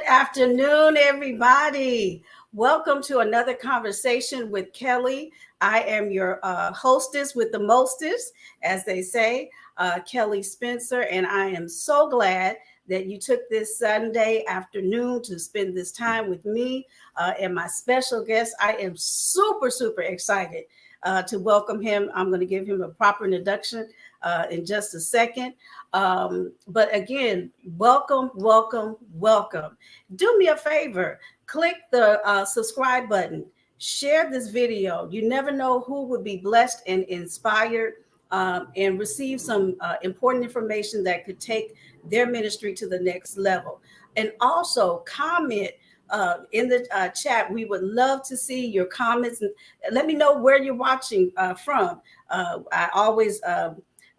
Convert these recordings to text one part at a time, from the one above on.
afternoon, everybody. Welcome to another conversation with Kelly. I am your hostess with the mostest, as they say, Kelly Spencer, and I am so glad that you took this Sunday afternoon to spend this time with me and my special guest. I am super, super excited to welcome him. I'm going to give him a proper introduction in just a second. But again, welcome, welcome, welcome. Do me a favor, click the subscribe button, share this video. You never know who would be blessed and inspired and receive some important information that could take their ministry to the next level. And also comment in the chat. We would love to see your comments and let me know where you're watching from. I always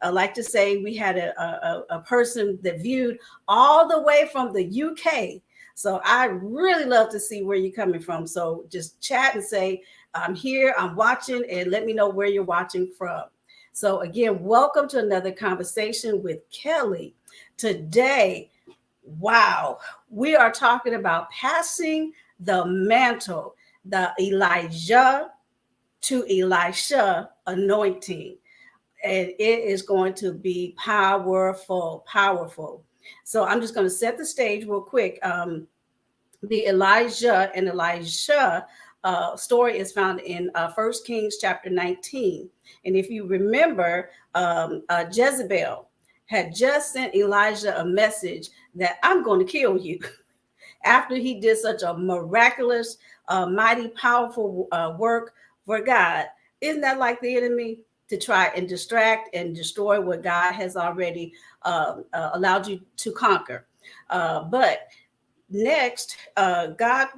I like to say we had a person that viewed all the way from the UK. So I really love to see where you're coming from. So just chat and say, I'm here, I'm watching, and let me know where you're watching from. So again, welcome to another conversation with Kelly. Today, wow, we are talking about passing the mantle, the Elijah to Elisha anointing. And it is going to be powerful, powerful. So I'm just going to set the stage real quick. The Elijah and Elisha story is found in 1 Kings chapter 19. And if you remember, Jezebel had just sent Elijah a message that I'm going to kill you after he did such a miraculous, mighty, powerful work for God. Isn't that like the enemy? To try and distract and destroy what God has already allowed you to conquer. But next, Elisha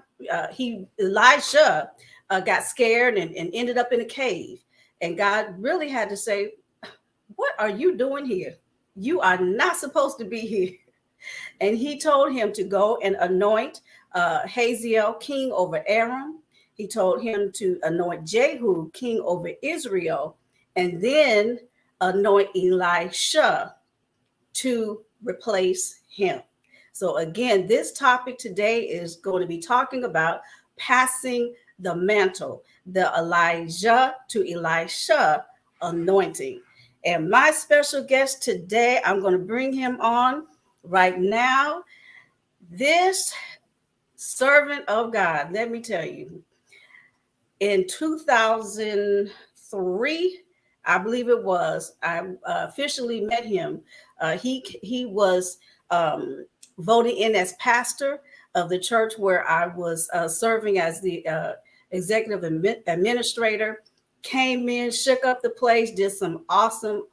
got scared and ended up in a cave. And God really had to say, what are you doing here? You are not supposed to be here. And he told him to go and anoint Hazael king over Aram. He told him to anoint Jehu king over Israel, and then anoint Elisha to replace him. So again, this topic today is going to be talking about passing the mantle, the Elijah to Elisha anointing. And my special guest today, I'm going to bring him on right now. This servant of God, let me tell you, in 2003, I believe it was, I officially met him. He was voted in as pastor of the church where I was serving as the executive administrator. Came in, shook up the place, did some awesome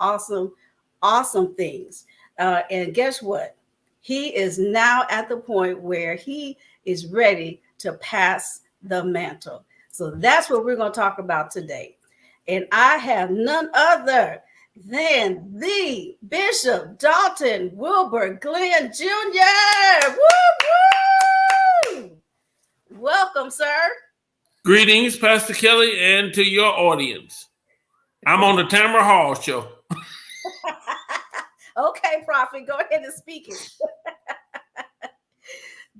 things. And guess what? He is now at the point where he is ready to pass the mantle. So that's what we're going to talk about today. And I have none other than the Bishop Dalton Wilbur Glenn Jr. Woo-woo! Welcome, sir. Greetings, Pastor Kelly, and to your audience. I'm on the Tamara Hall show. Okay, Prophet, go ahead and speak it.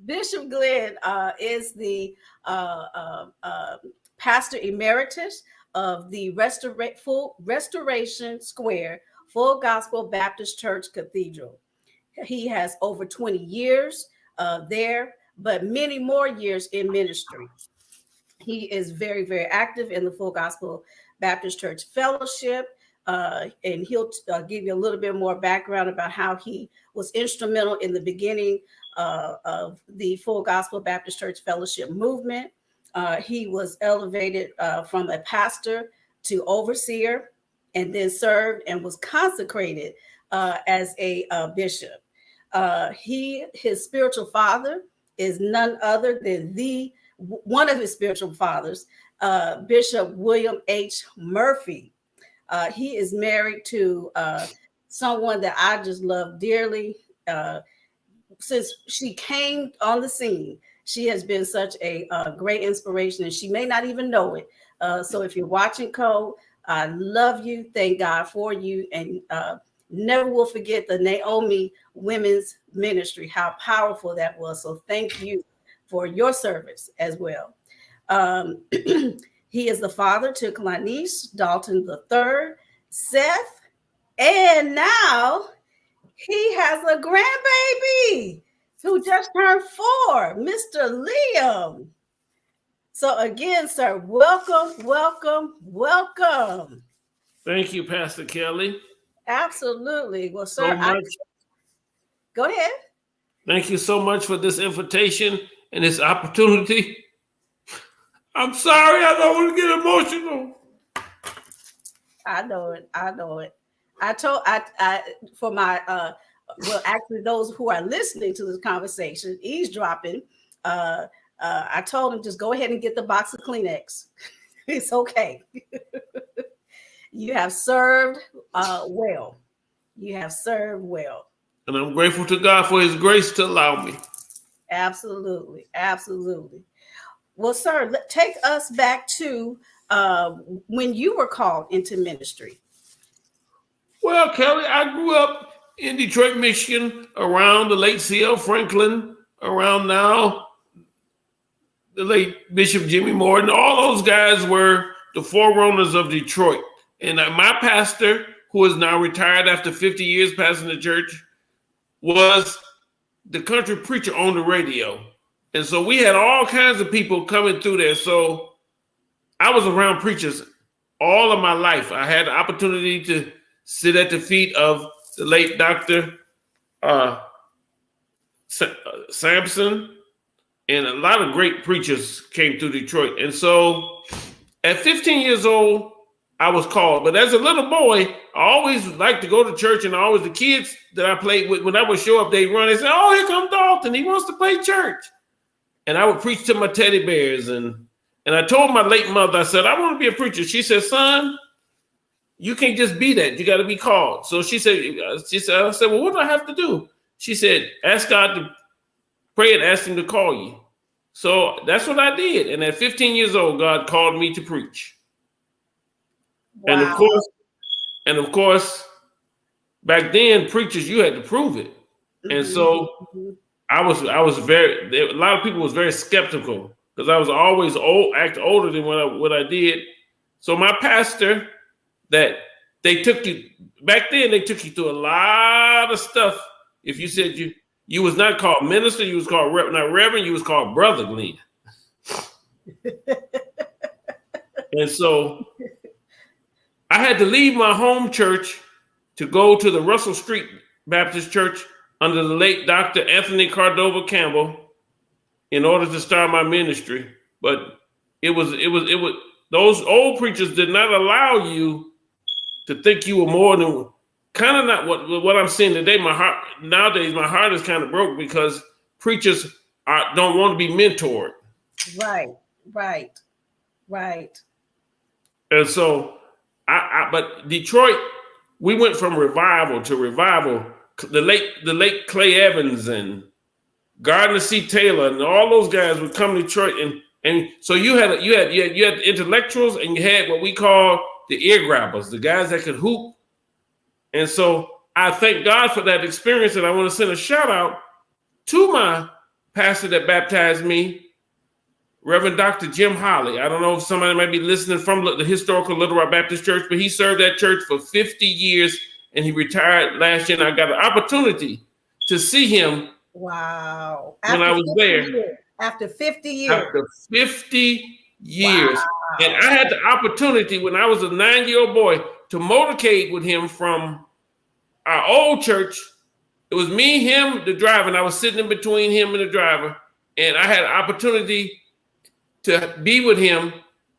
Bishop Glenn is the pastor emeritus of the Restoration Square Full Gospel Baptist Church Cathedral. He has over 20 years there, but many more years in ministry. He is very, very active in the Full Gospel Baptist Church Fellowship. And he'll give you a little bit more background about how he was instrumental in the beginning of the Full Gospel Baptist Church Fellowship movement. He was elevated from a pastor to overseer, and then served and was consecrated as a bishop. His spiritual father is none other than one of his spiritual fathers, Bishop William H. Murphy. He is married to someone that I just love dearly. Since she came on the scene, she has been such a great inspiration, and she may not even know it. So if you're watching, Cole, I love you. Thank God for you. And never will forget the Naomi Women's Ministry, how powerful that was. So thank you for your service as well. He is the father to Clanice, Dalton the third, Seth, and now he has a grandbaby who just turned 4, Mr. Liam. So again, sir, welcome, welcome, welcome. Thank you, Pastor Kelly. Absolutely. Well, sir, go ahead. Thank you so much for this invitation and this opportunity. I'm sorry, I don't want to get emotional. I know it. I know it. For my well, actually those who are listening to this conversation, eavesdropping, I told him just go ahead and get the box of Kleenex. It's okay. You have served well. You have served well. And I'm grateful to God for his grace to allow me. Absolutely. Absolutely. Well, sir, take us back to when you were called into ministry. Well, Kelly, I grew up in Detroit, Michigan, around the late C.L. Franklin, around now the late Bishop Jimmy Morton. All those guys were the forerunners of Detroit. And my pastor, who is now retired after 50 years pastoring the church, was the country preacher on the radio. And so we had all kinds of people coming through there. So I was around preachers all of my life. I had the opportunity to sit at the feet of the late Dr. Sampson, and a lot of great preachers came through Detroit. And so at 15 years old, I was called. But as a little boy, I always liked to go to church, and always the kids that I played with, when I would show up, they'd run and say, "Oh, here comes Dalton. He wants to play church." And I would preach to my teddy bears. And I told my late mother, I said, "I want to be a preacher." She said, "Son, you can't just be that. You got to be called." So I said, "Well, what do I have to do?" She said, "Ask God to pray and ask him to call you." So that's what I did. And at 15 years old, God called me to preach. Wow. And of course, back then, preachers, you had to prove it. Mm-hmm. And so a lot of people was very skeptical because I was always act older than what I did. So my pastor, back then they took you through a lot of stuff. If you said you was not called minister, you was called not reverend, you was called brother Glenn. And so I had to leave my home church to go to the Russell Street Baptist Church under the late Dr. Anthony Cordova Campbell in order to start my ministry. But it was those old preachers did not allow you to think you were more than kind of not what I'm seeing today. Nowadays, my heart is kind of broke because preachers don't want to be mentored. Right. And so but Detroit, we went from revival to revival. The late Clay Evans and Gardner C. Taylor and all those guys would come to Detroit, and so you had intellectuals, and you had what we call the ear grabbers, the guys that could hoop. And so I thank God for that experience, and I want to send a shout out to my pastor that baptized me, Reverend Dr. Jim Holly. I don't know if somebody might be listening from the historical Little Rock Baptist Church, but he served that church for 50 years, and he retired last year, and I got an opportunity to see him. Wow. When I was there. After 50 years. After 50 years. Wow. And I had the opportunity when I was a 9-year-old boy to motorcade with him from our old church. It was me, him, the driver, and I was sitting in between him and the driver. And I had an opportunity to be with him.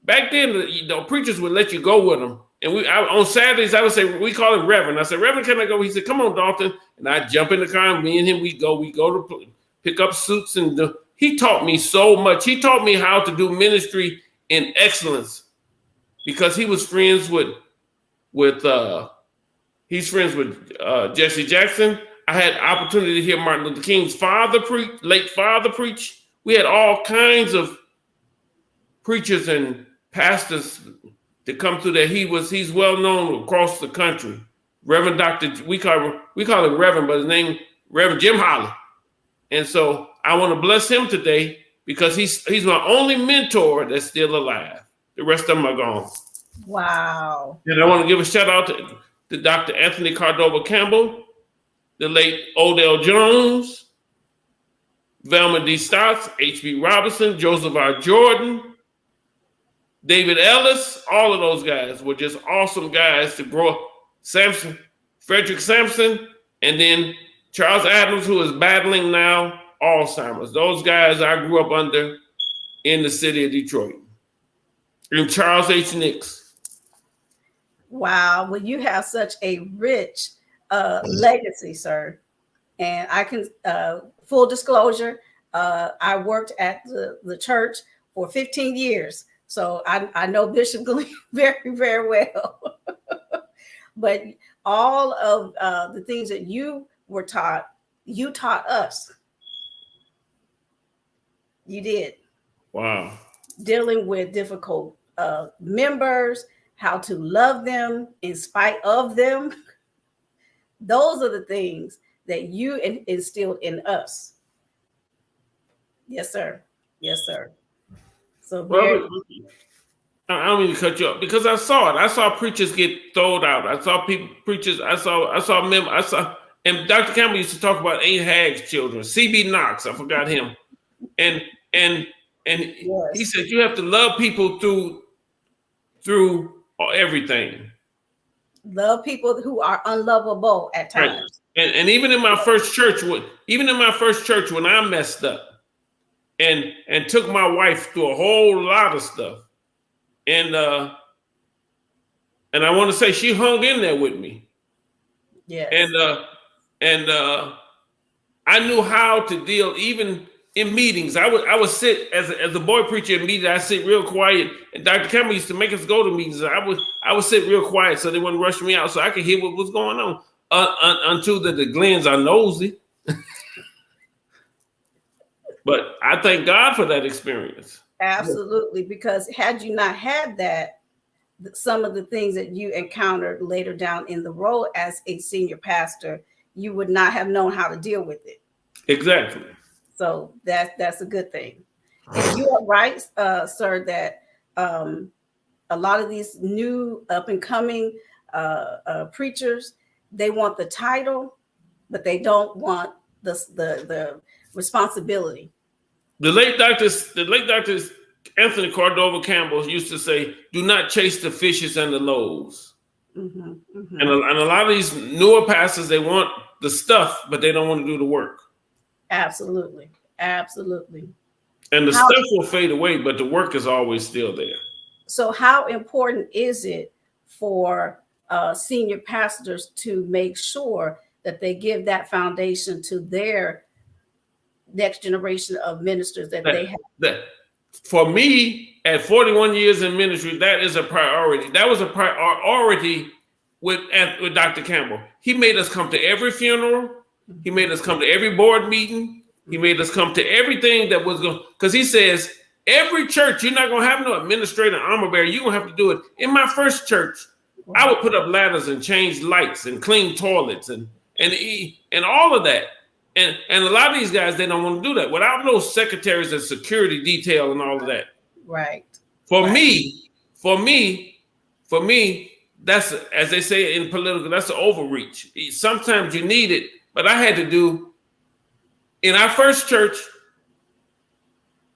Back then, preachers would let you go with them. And on Saturdays, I would say, we call him Reverend. I said, "Reverend, can I go?" He said, "Come on, Dalton." And I jump in the car, and me and him, we go to pick up suits. And he taught me so much. He taught me how to do ministry in excellence because he was friends with Jesse Jackson. I had the opportunity to hear Martin Luther King's late father preach. We had all kinds of preachers and pastors to come through there. He's well known across the country. Reverend Dr. We call him Reverend, but his name Reverend Jim Holly. And so I want to bless him today because he's my only mentor that's still alive. The rest of them are gone. Wow. And I want to give a shout out to Dr. Anthony Cordova Campbell, the late Odell Jones, Velma D. Stotts, H.B. Robinson, Joseph R. Jordan, David Ellis. All of those guys were just awesome guys to grow up. Frederick Sampson, and then Charles Adams, who is battling now Alzheimer's. Those guys I grew up under in the city of Detroit. And Charles H. Nix. Wow. Well, you have such a rich legacy, sir. And I can, full disclosure, I worked at the church for 15 years. So I know Bishop Glenn very, very well. But all of the things that you were taught, you taught us. You did. Wow. Dealing with difficult members, how to love them in spite of them. Those are the things that you instilled in us. Yes, sir. Yes, sir. So I don't mean to cut you off because I saw it. I saw preachers get thrown out. I saw preachers. I saw, and Dr. Campbell used to talk about Aunt Hagg's children, C.B. Knox. I forgot him. And yes. He said you have to love people through everything. Love people who are unlovable at times. Right. And even in my first church, when I messed up and took my wife through a whole lot of stuff, and I want to say she hung in there with me. Yes. And I knew how to deal even in meetings. I would sit as a boy preacher in meetings. I sit real quiet, and Dr. Campbell used to make us go to meetings. I would sit real quiet so they wouldn't rush me out, so I could hear what was going on. Until the Glens are nosy. But I thank God for that experience. Absolutely, because had you not had that, some of the things that you encountered later down in the role as a senior pastor, you would not have known how to deal with it. Exactly. So that's a good thing. And you are right, sir, that a lot of these new up and coming preachers, they want the title, but they don't want the responsibility. The late Dr. Anthony Cordova Campbell used to say, "Do not chase the fishes and the loaves." Mm-hmm, mm-hmm. And a lot of these newer pastors, they want the stuff, but they don't want to do the work. Absolutely. Absolutely. And the stuff will fade away, but the work is always still there. So how important is it for senior pastors to make sure that they give that foundation to their next generation of ministers that they have? For me, at 41 years in ministry, that is a priority. That was a priority with Dr. Campbell. He made us come to every funeral. He made us come to every board meeting. He made us come to everything that was going, because he says, every church, you're not going to have no administrator, armor bearer. You're going to have to do it. In my first church, I would put up ladders and change lights and clean toilets and all of that. And a lot of these guys, they don't want to do that without those secretaries and security detail and all of that. Right. For me, that's, as they say in political, that's an overreach. Sometimes you need it, but I had to do, in our first church,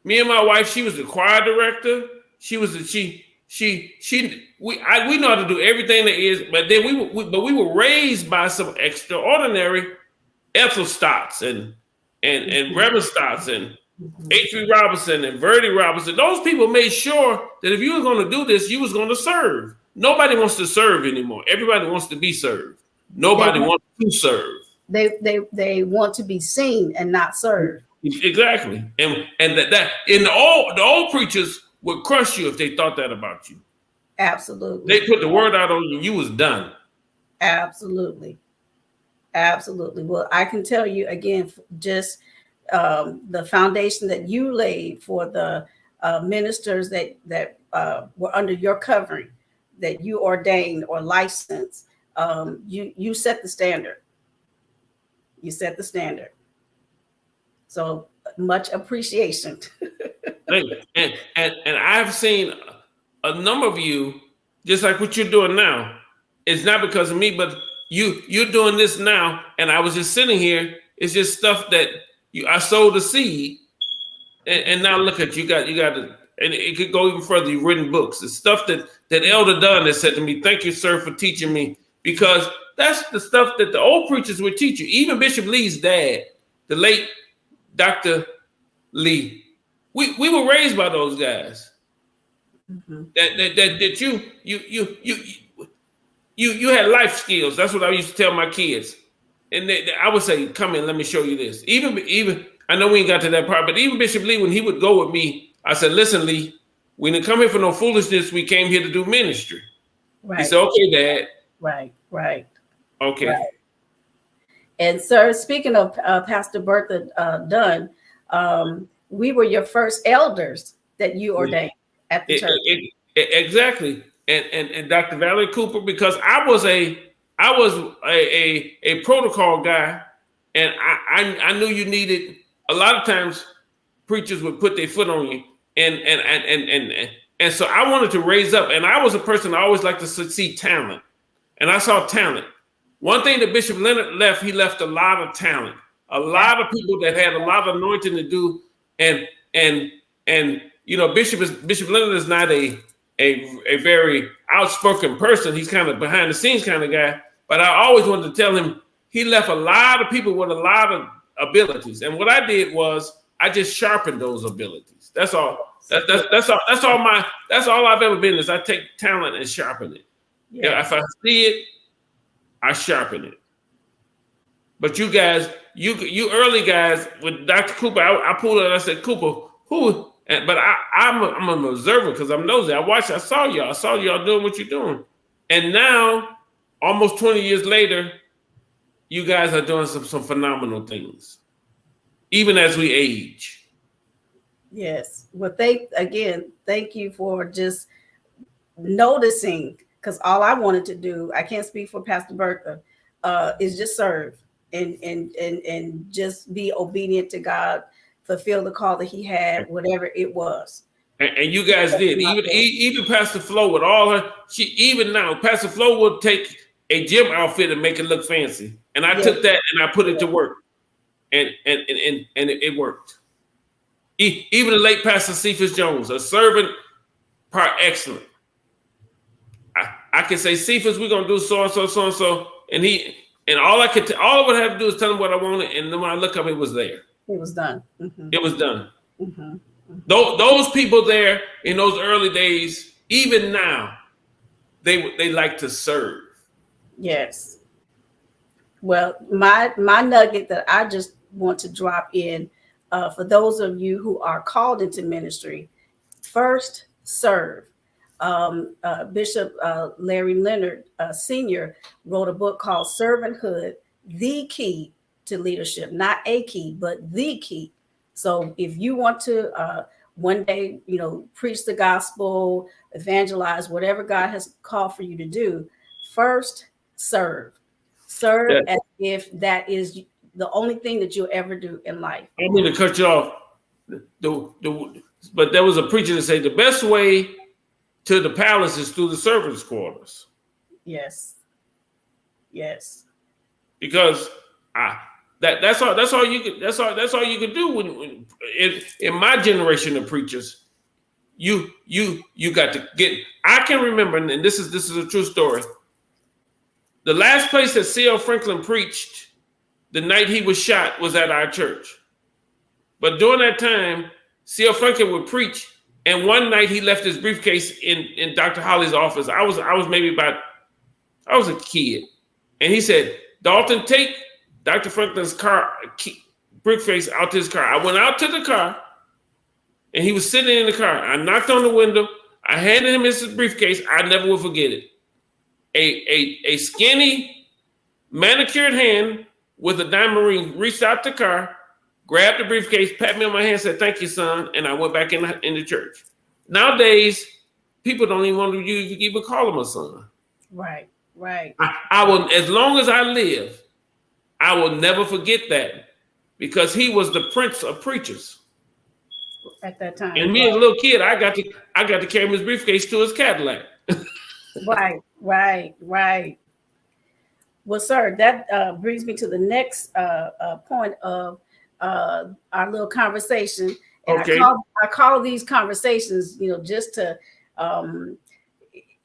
me and my wife, she was the choir director. We know how to do everything there is, but then we were raised by some extraordinary Ethel Stotts and Reverend Stotts and H.B. Robinson and Verdi Robinson. Those people made sure that if you were going to do this, you was going to serve. Nobody wants to serve anymore. Everybody wants to be served. Nobody wants to serve. They want to be seen and not served. Exactly. And the old preachers would crush you if they thought that about you. Absolutely. They put the word out on you, you was done. Absolutely. Absolutely. Well, I can tell you again, just the foundation that you laid for the ministers that were under your covering, that you ordained or licensed, you set the standard. You set the standard. So much appreciation. And I've seen a number of you, just like what you're doing now. It's not because of me, but you're doing this now, and I was just sitting here. It's just stuff that I sowed the seed, and now look at you got to, and it could go even further. You've written books. It's stuff that Elder Dunn has said to me. Thank you, sir, for teaching me, because that's the stuff that the old preachers would teach you. Even Bishop Lee's dad, the late Dr. Lee, we were raised by those guys. Mm-hmm. That you had life skills. That's what I used to tell my kids, and I would say, "Come in, let me show you this." Even I know we ain't got to that part, but even Bishop Lee, when he would go with me, I said, "Listen, Lee, we didn't come here for no foolishness. We came here to do ministry." Right. He said, "Okay, Dad." Right. Okay. Right. And sir, speaking of Pastor Bertha Dunn, we were your first elders that you ordained at the church. Exactly. And Dr. Valerie Cooper, because I was a protocol guy, and I knew you needed, a lot of times preachers would put their foot on you, and so I wanted to raise up, and I was a person I always liked to see talent, and I saw talent. One thing that Bishop Leonard left, he left a lot of talent, a lot of people that had a lot of anointing to do, and you know, Bishop Leonard is not a very outspoken person. He's kind of behind the scenes kind of guy, but I always wanted to tell him he left a lot of people with a lot of abilities, and what I did was I just sharpened those abilities. That's all. That's all I've ever been, is I take talent and sharpen it. Yeah. If I see it, I sharpen it. But you guys, you early guys with Dr. Cooper, I pulled it and I said, Cooper, who? But I'm an observer because I'm nosy. I saw y'all doing what you're doing. And now, almost 20 years later, you guys are doing some phenomenal things, even as we age. Yes. Well, thank you for just noticing, because all I wanted to do, I can't speak for Pastor Bertha, is just serve and just be obedient to God, fulfill the call that he had, whatever it was. And you guys did. Even Pastor Flo, with all her, even now, Pastor Flo would take a gym outfit and make it look fancy. And I took that and I put it to work. And it worked. Even the late Pastor Cephas Jones, a servant par excellent. I can say, Cephas, we're gonna do so and so, and all I would have to do is tell him what I wanted, and then when I look up, it was there. It was done. Mm-hmm. It was done. Mm-hmm. Mm-hmm. Those people there in those early days, even now, they like to serve. Yes. Well, my nugget that I just want to drop in, for those of you who are called into ministry, first serve. Bishop Larry Leonard Sr. wrote a book called Servanthood, the Key to Leadership. Not a key, but the key. So if you want to one day, preach the gospel, evangelize, whatever God has called for you to do, first serve. Serve as if that is the only thing that you'll ever do in life. I don't mean to cut you off, but there was a preacher that said the best way to the palace is through the servants' quarters. Yes. Because that's all you could do when in my generation of preachers, you got to get. I can remember, and this is a true story. The last place that C.L. Franklin preached the night he was shot was at our church. But during that time, C.L. Franklin would preach, and one night he left his briefcase in Dr. Holly's office. I was a kid, and he said, Dalton, take Dr. Franklin's briefcase out to his car. I went out to the car, and he was sitting in the car. I knocked on the window. I handed him his briefcase. I never will forget it. A skinny, manicured hand with a diamond ring reached out the car, grabbed the briefcase, pat me on my hand, said, "Thank you, son," and I went back in the church. Nowadays, people don't even want to even call him a son. Right. I will, as long as I live, I will never forget that, because he was the prince of preachers. at that time. And me as a little kid, I got to carry his briefcase to his Cadillac. Right. Well, sir, that brings me to the next point of our little conversation. And Okay. I call these conversations, just to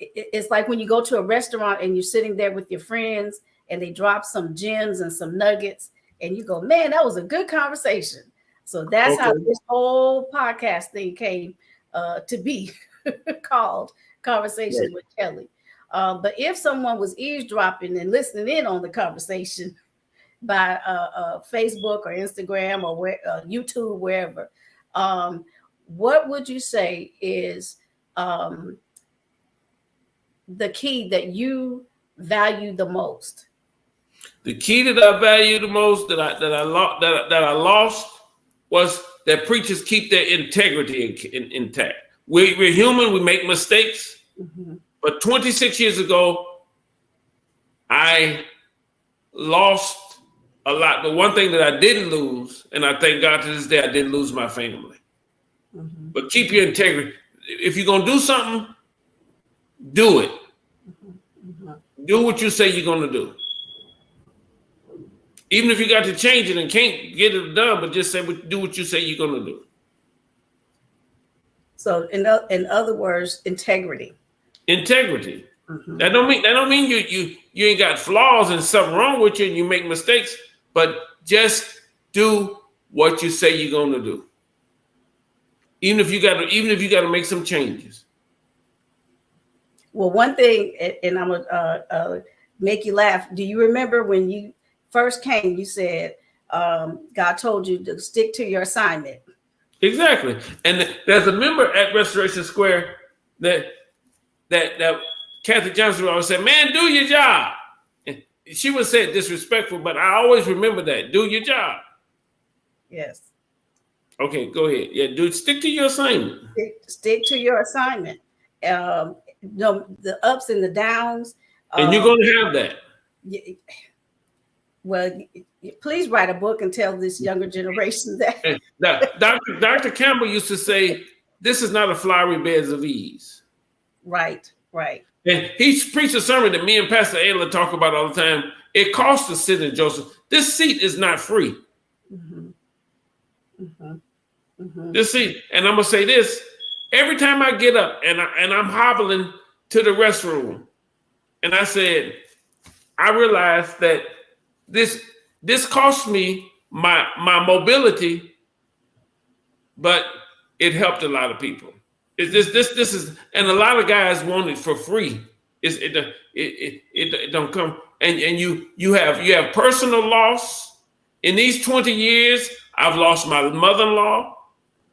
it's like when you go to a restaurant and you're sitting there with your friends and they drop some gems and some nuggets and you go, man, that was a good conversation. So that's how this whole podcast thing came to be called Conversations with Kelly. But if someone was eavesdropping and listening in on the conversation by Facebook or Instagram or YouTube, wherever, what would you say is the key that you value the most? The key that I value the most that I lost was that preachers keep their integrity intact. We're human. We make mistakes. Mm-hmm. But 26 years ago, I lost a lot. The one thing that I didn't lose, and I thank God to this day, I didn't lose my family. Mm-hmm. But keep your integrity. If you're going to do something, do it. Mm-hmm. Do what you say you're going to do. Even if you got to change it and can't get it done, but just do what you say you're going to do. So in other words, integrity. Integrity. Mm-hmm. That don't mean you ain't got flaws and something wrong with you and you make mistakes, but just do what you say you're going to do. Even if you got to make some changes. Well, one thing, and I'm gonna make you laugh. Do you remember when you first came? You said God told you to stick to your assignment. Exactly. And there's a member at Restoration Square that Kathy Johnson always said, "Man, do your job." And she would say it disrespectful, but I always remember that. Do your job. Yes. Okay, go ahead. Yeah, stick to your assignment. Stick to your assignment. The ups and the downs. And you're going to have that. Well, please write a book and tell this younger generation that. Dr. Campbell used to say, "This is not a flowery bed of ease." Right. And he preached a sermon that me and Pastor Ayla talk about all the time. It costs to sit in Joseph. This seat is not free. Mm-hmm. Mm-hmm. Mm-hmm. This seat, and I'm gonna say this: every time I get up and I'm hobbling to the restroom, and I said, I realized that this cost me my mobility, but it helped a lot of people. This is, and a lot of guys want it for free. It don't come, and you have personal loss. In these 20 years, I've lost my mother-in-law,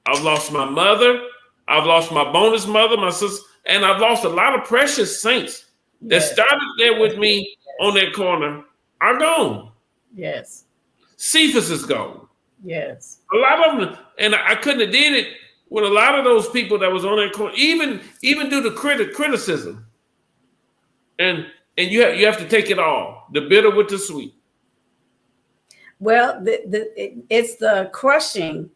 I've lost my mother, I've lost my bonus mother, my sister, and I've lost a lot of precious saints that started there with me on that corner are gone. Yes. Cephas is gone. Yes. A lot of them, and I couldn't have did it with a lot of those people that was on that corner, even due to criticism. And you have to take it all, the bitter with the sweet. Well, it's the crushing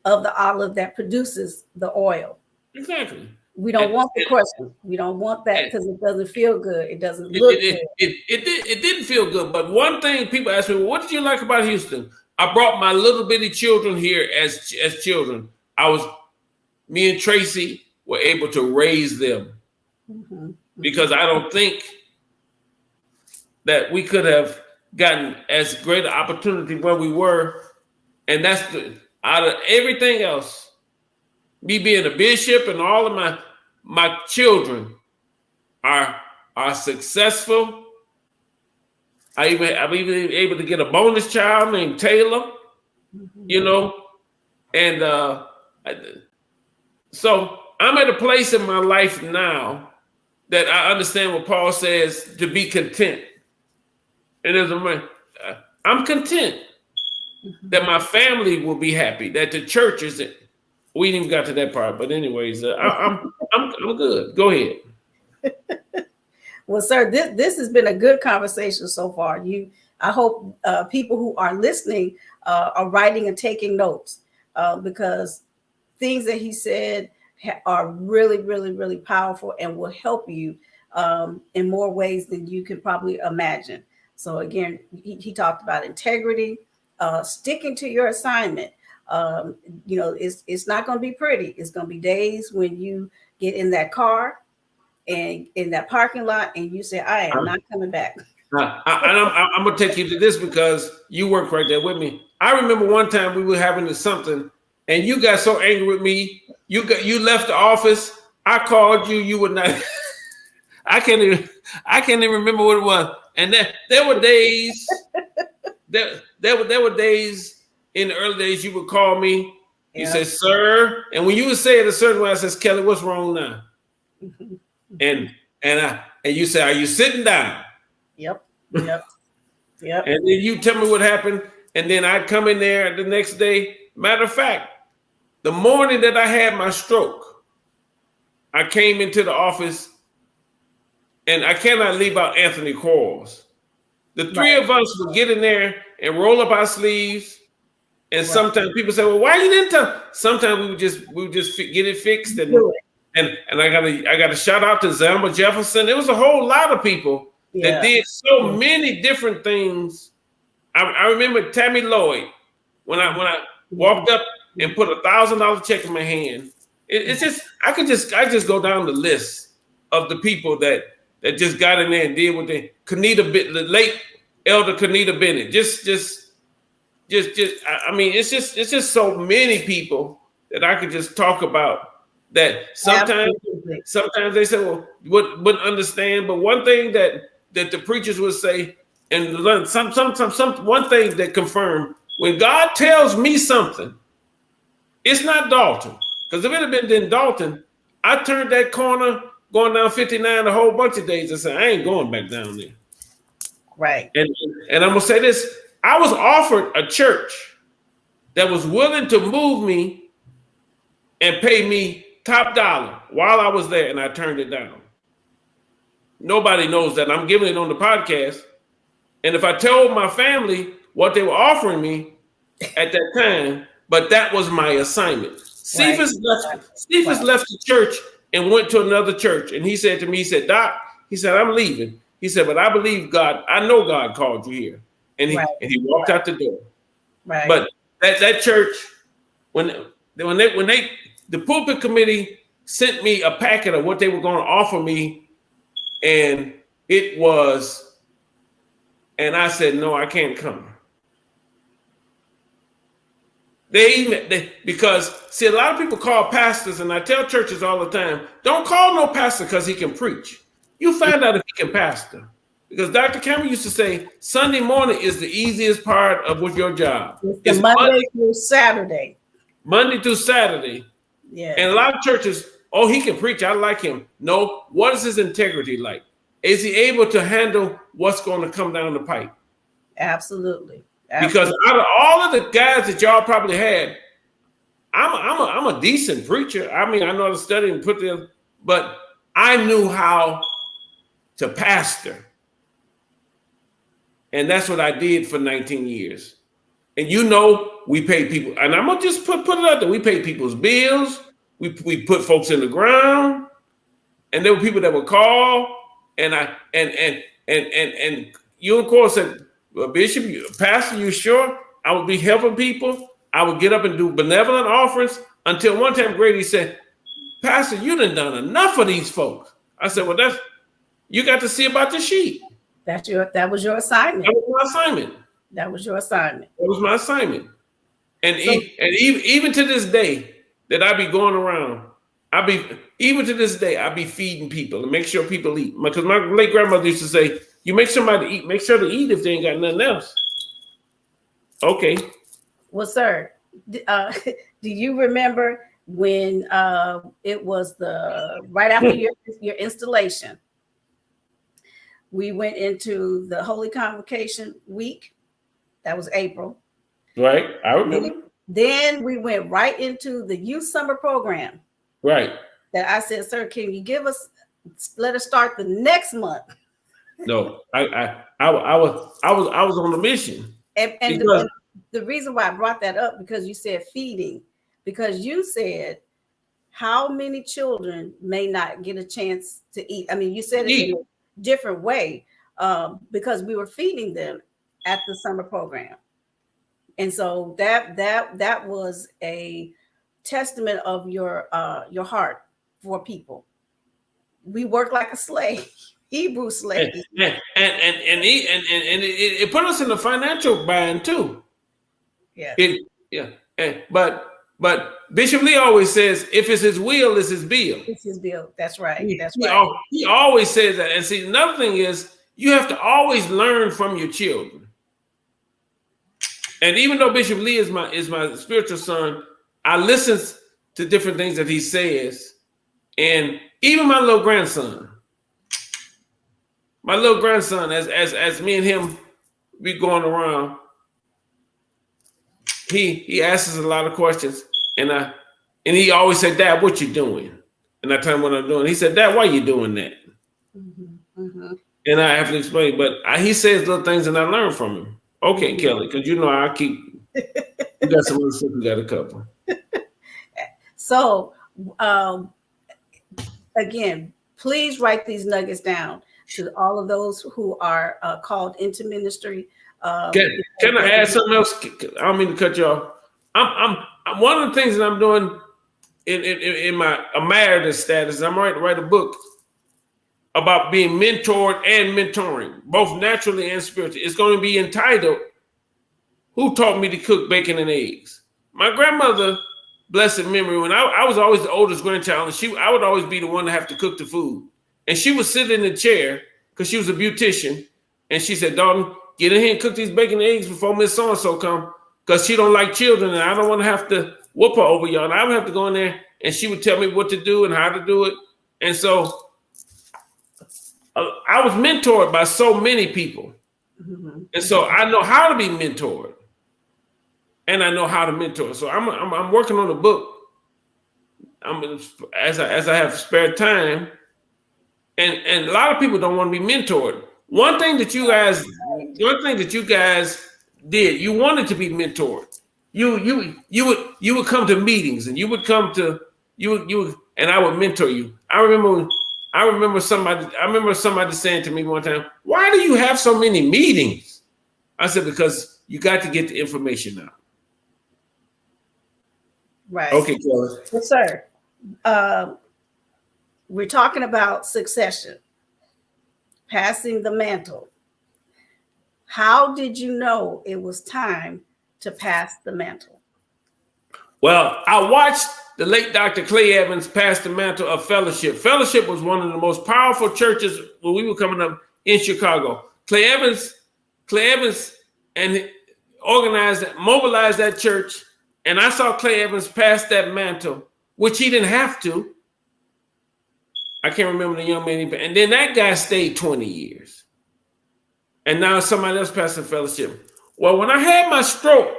of the olive that produces the oil. Exactly. We don't want the crushing. We don't want that because it doesn't feel good. It doesn't look good. It didn't feel good. But one thing people ask me, well, what did you like about Houston? I brought my little bitty children here as children. Me and Tracy were able to raise them because I don't think that we could have gotten as great an opportunity where we were. And that's out of everything else, me being a bishop and all of my children are successful. I'm even able to get a bonus child named Taylor, and so I'm at a place in my life now that I understand what Paul says to be content. And I'm content that my family will be happy, that the church is. We didn't even got to that part, but anyways, I'm good. Go ahead. Well, sir, this has been a good conversation so far. I hope people who are listening are writing and taking notes because things that he said are really, really, really powerful and will help you in more ways than you can probably imagine. So again, he talked about integrity, sticking to your assignment. It's not going to be pretty. It's going to be days when you get in that car and in that parking lot and you say, I am not coming back. I'm going to take you to this because you work right there with me. I remember one time we were having something and you got so angry with me. You left the office. I called you. You would not. I can't even remember what it was. And there were days. There were days in the early days you would call me. You said, sir, and when you would say it a certain way, I says, Kelly, what's wrong now? And you say, are you sitting down? Yep. And then you tell me what happened, and then I'd come in there the next day. Matter of fact, the morning that I had my stroke, I came into the office, and I cannot leave out Anthony Quarles. The three of us would get in there and roll up our sleeves, and sometimes people say, "Well, why you didn't tell?" Sometimes we would just get it fixed, and I got to shout out to Zelma Jefferson. There was a whole lot of people that did so many different things. I remember Tammy Lloyd when I walked up and put $1,000 check in my hand. It's just I just go down the list of the people that just got in there and did what they the late Elder Kenita Bennett. I mean, it's just so many people that I could just talk about that sometimes they say, well, wouldn't understand. But one thing that the preachers would say, and some one thing that confirmed, when God tells me something, it's not Dalton. Because if it had been Dalton, I turned that corner going down 59 a whole bunch of days and said, I ain't going back down there. Right. And I'm gonna say this: I was offered a church that was willing to move me and pay me top dollar while I was there, and I turned it down. Nobody knows that. I'm giving it on the podcast. And if I told my family what they were offering me at that time, but that was my assignment. Cephas left the church and went to another church. And he said to me, he said, Doc, he said, I'm leaving. He said, but I believe God, I know God called you here. And he walked out the door. Right. But that church, when the pulpit committee sent me a packet of what they were going to offer me, and I said, no, I can't come. Because see, a lot of people call pastors, and I tell churches all the time, don't call no pastor because he can preach. You find out if he can pastor. Because Dr. Cameron used to say, Sunday morning is the easiest part of your job. It's Monday through Saturday. Monday through Saturday. Yeah. And a lot of churches, oh, he can preach. I like him. No, what is his integrity like? Is he able to handle what's going to come down the pipe? Absolutely. Because out of all of the guys that y'all probably had, I'm a decent preacher. I mean, I know how to study and put them, but I knew how to pastor. And that's what I did for 19 years. And we pay people, and I'm gonna just put it out there. We pay people's bills. We put folks in the ground, and there were people that would call, and you of course said, well, Bishop, Pastor, you sure? I would be helping people. I would get up and do benevolent offerings until one time Grady said, Pastor, you done enough of these folks. I said, well, you got to see about the sheep. That was your assignment. That was my assignment. That was your assignment. That was my assignment. And even to this day that I be going around, I be feeding people and make sure people eat. Because my late grandmother used to say, you make somebody eat, make sure to eat if they ain't got nothing else. Okay. Well, sir, do you remember when it was right after your installation? We went into the Holy Convocation week. That was April. Right. I remember. Then we went right into the youth summer program. Right. That I said, sir, can you let us start the next month? No, I was on a mission. And the reason why I brought that up, because you said feeding. because you said how many children may not get a chance to eat. I mean, you said it in a different way, because we were feeding them at the summer program. And so that was a testament of your heart for people. We work like a slave, Hebrew slave, and it put us in a financial bind too. Yeah. But Bishop Lee always says, if it's his will, it's his bill. It's his bill. That's right. Right. He always says that. And see, another thing is, you have to always learn from your children. And even though Bishop Lee is my spiritual son, I listen to different things that he says. And even my little grandson, as me and him be going around, he asks us a lot of questions, and he always said, "Dad, what you doing?" And I tell him what I'm doing. He said, "Dad, why you doing that?" Mm-hmm. Mm-hmm. And I have to explain, but he says little things, and I learn from him. Okay, mm-hmm. Kelly, because I keep. You got some other stuff. We got a couple. So, again, please write these nuggets down to all of those who are called into ministry. Can I add something else? I don't mean to cut you off. I'm one of the things that I'm doing in my emeritus status. I'm write a book about being mentored and mentoring, both naturally and spiritually. It's going to be entitled "Who Taught Me to Cook Bacon and Eggs?" My grandmother, blessed memory, when I was always the oldest grandchild, and I would always be the one to have to cook the food. And she would sit in the chair because she was a beautician, and she said, "Dalton, get in here and cook these bacon and eggs before Miss So-and-so come, because she don't like children, and I don't want to have to whoop her over y'all." And I would have to go in there, and she would tell me what to do and how to do it. And so I was mentored by so many people. Mm-hmm. And so I know how to be mentored, and I know how to mentor. So I'm working on a book. As I have spare time, and a lot of people don't want to be mentored. One thing that you guys did, you wanted to be mentored. You would come to meetings, and you would come to and I would mentor you. I remember somebody saying to me one time, "Why do you have so many meetings?" I said, "Because you got to get the information out." Right. Okay, Kelly. Yes, sir. We're talking about succession, passing the mantle. How did you know it was time to pass the mantle? Well, I watched the late Dr. Clay Evans pass the mantle of Fellowship. Fellowship was one of the most powerful churches when we were coming up in Chicago. Clay Evans and mobilized that church, and I saw Clay Evans pass that mantle, which he didn't have to. I can't remember the young man, and then that guy stayed 20 years. And now somebody else passed the Fellowship. Well, when I had my stroke,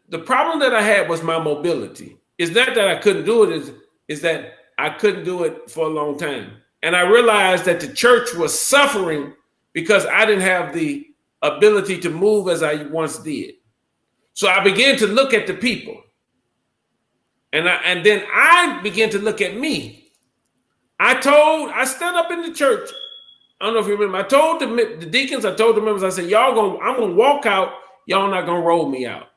the problem that I had was my mobility. It's not that I couldn't do it, is that I couldn't do it for a long time. And I realized that the church was suffering because I didn't have the ability to move as I once did. So I began to look at the people. And then I began to look at me. I stood up in the church. I don't know if you remember. I told the deacons, I told the members, I said, I'm going to walk out. Y'all not going to roll me out.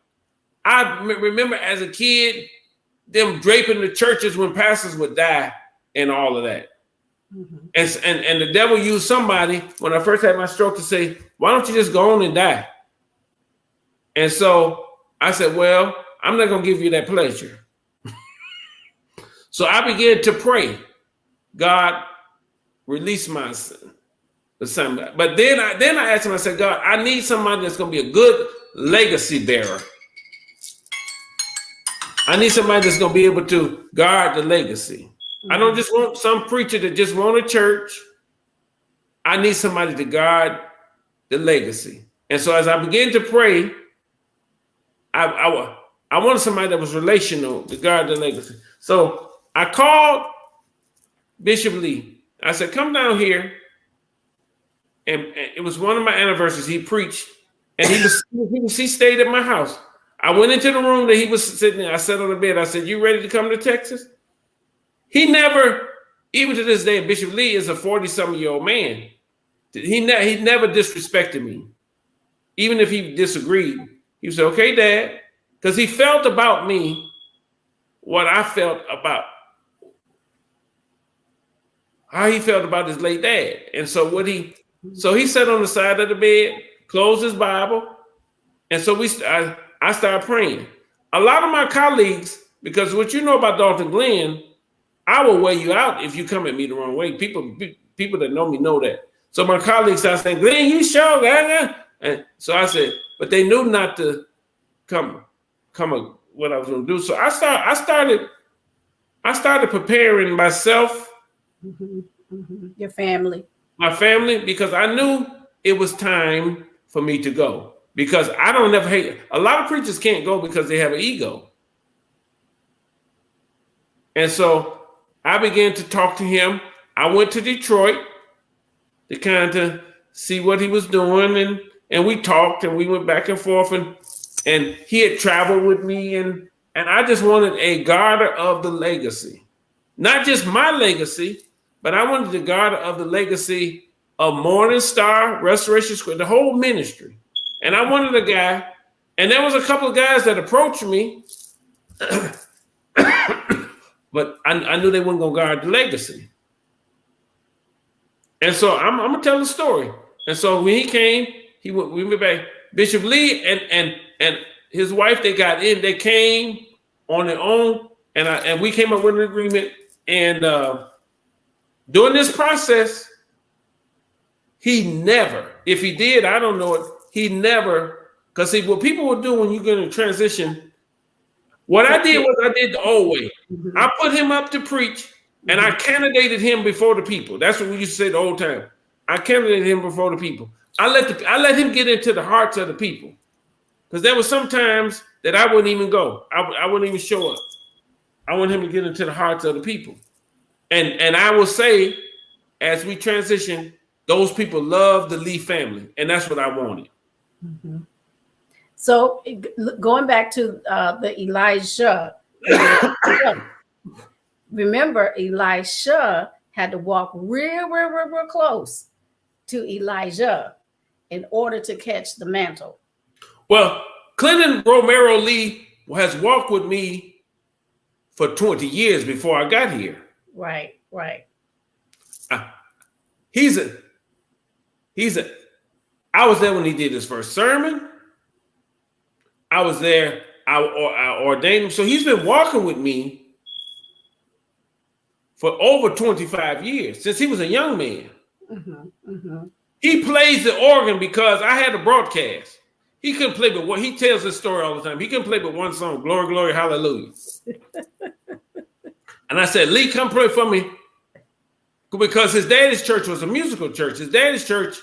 I remember as a kid, them draping the churches when pastors would die and all of that. Mm-hmm. And the devil used somebody when I first had my stroke to say, "Why don't you just go on and die?" And so I said, "Well, I'm not going to give you that pleasure." So I began to pray, "God, release my son." But then I asked him, I said, "God, I need somebody that's going to be a good legacy bearer. I need somebody that's going to be able to guard the legacy. Mm-hmm. I don't just want some preacher that just want a church. I need somebody to guard the legacy." And so as I began to pray, I wanted somebody that was relational to guard the legacy. So I called Bishop Lee. I said, "Come down here." And it was one of my anniversaries. He preached and he stayed at my house. I went into the room that he was sitting in. I sat on the bed. I said, "You ready to come to Texas?" He never, even to this day, Bishop Lee is a 40-something-year-old man. He never disrespected me. Even if he disagreed, he said, "Okay, Dad," because he felt about me what I felt about how he felt about his late dad. And so he sat on the side of the bed, closed his Bible, and so I started praying. A lot of my colleagues, because what you know about Dalton Glenn, I will weigh you out if you come at me the wrong way. People that know me know that. So my colleagues started saying, "Glenn, you sure?" And so I said, but they knew not to come what I was going to do. So I started preparing myself, your family, my family, because I knew it was time for me to go. Because I don't ever hate it. A lot of preachers can't go because they have an ego. And so I began to talk to him. I went to Detroit to kind of see what he was doing, and we talked and we went back and forth, and he had traveled with me, and I just wanted a garter of the legacy. Not just my legacy, but I wanted the garter of the legacy of Morning Star, Restoration Square, the whole ministry. And I wanted a guy, and there was a couple of guys that approached me, but I knew they weren't going to guard the legacy. And so I'm going to tell the story. And so when he came, we went back. Bishop Lee and his wife, they came on their own, and we came up with an agreement. And during this process, he never, if he did, I don't know it, he never, because see, what people will do when you get in transition, what I did was I did the old way. I put him up to preach, and I candidated him before the people. That's what we used to say the old time. I candidated him before the people. I let him get into the hearts of the people, because there were some times that I wouldn't even go. I wouldn't even show up. I want him to get into the hearts of the people, and I will say, as we transition, those people love the Lee family, and that's what I wanted. Mm-hmm. So going back to the Elisha, remember Elisha had to walk real close to Elijah in order to catch the mantle. Well, Clinton Romero Lee has walked with me for 20 years before I got here. Right. I was there when he did his first sermon. I was there. I ordained him. So he's been walking with me for over 25 years, since he was a young man. Mm-hmm, mm-hmm. He plays the organ because I had a broadcast. He couldn't play but one. He tells this story all the time. He couldn't play but one song, Glory, Glory, Hallelujah. And I said, "Lee, come play for me." Because his daddy's church was a musical church. His daddy's church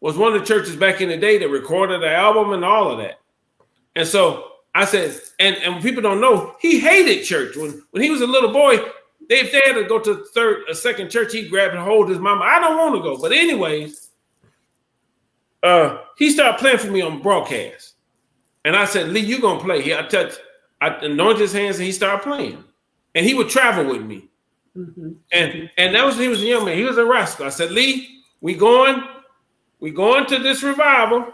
was one of the churches back in the day that recorded the album and all of that. And so I said, and people don't know, he hated church. When he was a little boy, if they had to go to a second church, he'd grab and hold his mama. "I don't want to go." But anyways, he started playing for me on broadcast. And I said, "Lee, you going to play." I anointed his hands and he started playing. And he would travel with me. Mm-hmm. And that was when he was a young man. He was a rascal. I said, "Lee, we going to this revival."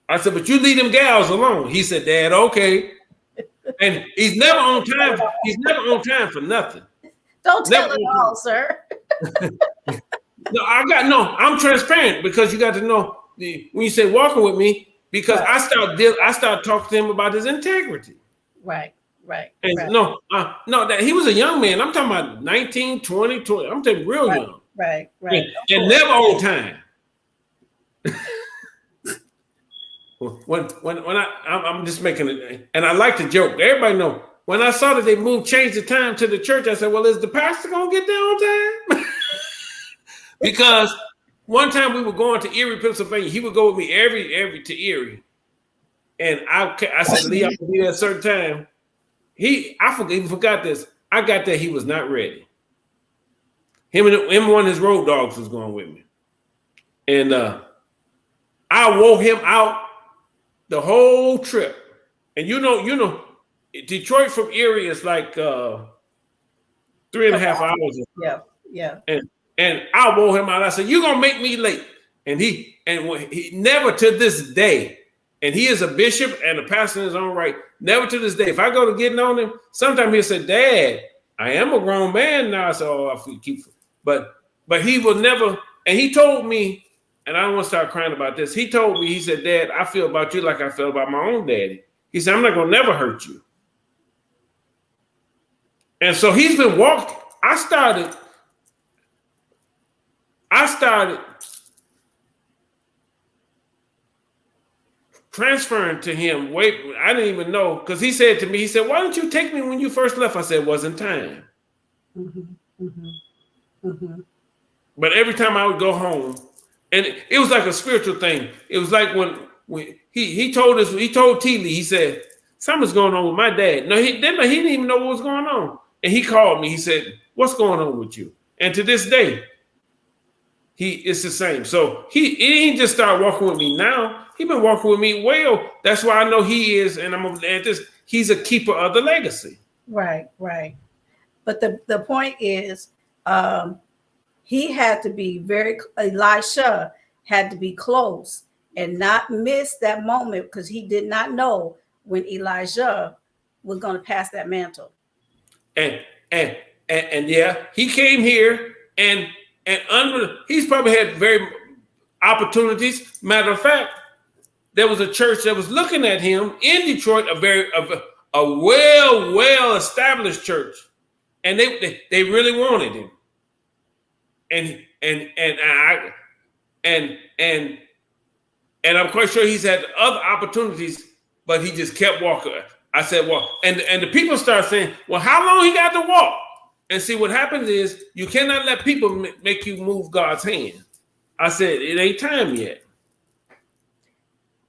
I said, "But you leave them gals alone." He said, "Dad, okay." And he's never on time. He's never on time for nothing. Don't tell it all, sir. No, I'm transparent, because you got to know when you say walking with me, because right. I start talking to him about his integrity. Right. And no, that he was a young man. I'm talking about 19, 20. I'm talking real young. Right. And never on time. when I'm just making it, and I like to joke. Everybody know when I saw that they changed the time to the church, I said, "Well, is the pastor gonna get there on time?" Because one time we were going to Erie, Pennsylvania. He would go with me every to Erie, and I said, "Lee, I'm gonna be there at a certain time." He forgot this. I got there, he was not ready. Him and one of his road dogs was going with me. And I wore him out the whole trip. And you know, Detroit from Erie is like 3.5 hours. Yeah, yeah. And I wore him out. I said, "You're gonna make me late." And he never to this day, and he is a bishop and a pastor in his own right. Never to this day, if I go to getting on him, sometimes he'll say, "Dad, I am a grown man now." I said, "Oh, I keep," but he will never. And he told me, and I don't want to start crying about this. He told me, he said, "Dad, I feel about you like I feel about my own daddy." He said, "I'm not gonna never hurt you." And so he's been walking. I started transferring to him. I didn't even know, because he said to me, he said, "Why didn't you take me when you first left?" I said, "It wasn't time." Mm-hmm, mm-hmm, mm-hmm. But every time I would go home, and it was like a spiritual thing. It was like when he told T. Lee, he said, "Something's going on with my dad." No, he didn't even know what was going on. And he called me. He said, "What's going on with you?" And to this day, it's the same. So he didn't just start walking with me now. He's been walking with me well. That's why I know he is, and I'm gonna add this. He's a keeper of the legacy. Right. But the point is, he had to be Elisha had to be close and not miss that moment, because he did not know when Elijah was going to pass that mantle. And yeah, he came here and he's probably had very opportunities. Matter of fact, there was a church that was looking at him in Detroit, a well established church, and they really wanted him. And I'm quite sure he's had other opportunities, but he just kept walking. I said, "Well," and the people start saying, "Well, how long he got to walk?" And see, what happens is you cannot let people make you move God's hand. I said, "It ain't time yet."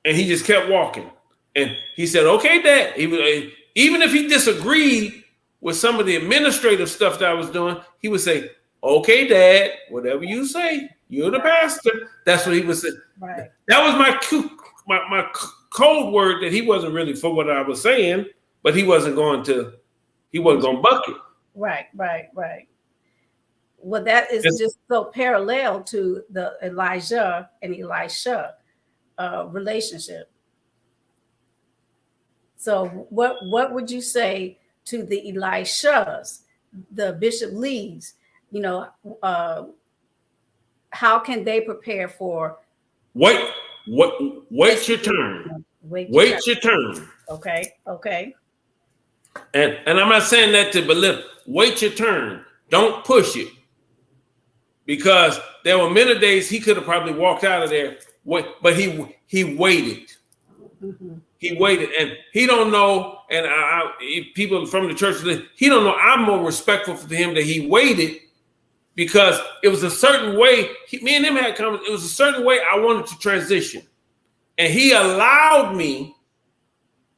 And he just kept walking. And he said, "Okay, Dad." Even if he disagreed with some of the administrative stuff that I was doing, he would say, "Okay, Dad, whatever you say. You're the pastor." That's what he would say. Right. That was my code word that he wasn't really for what I was saying, but he wasn't going to buck it. Right. Well, that is just so parallel to the Elijah and Elisha relationship. So what would you say to the Elishas, the Bishop Lees? How can they prepare for? Wait your turn. Wait your turn. Okay. And I'm not saying that to belittle. Wait your turn. Don't push it. Because there were many days he could have probably walked out of there, but he waited. Mm-hmm. He waited, and he don't know. And people from the church, he don't know. I'm more respectful to him that he waited, because it was a certain way. Me and him had conversations. It was a certain way I wanted to transition, and he allowed me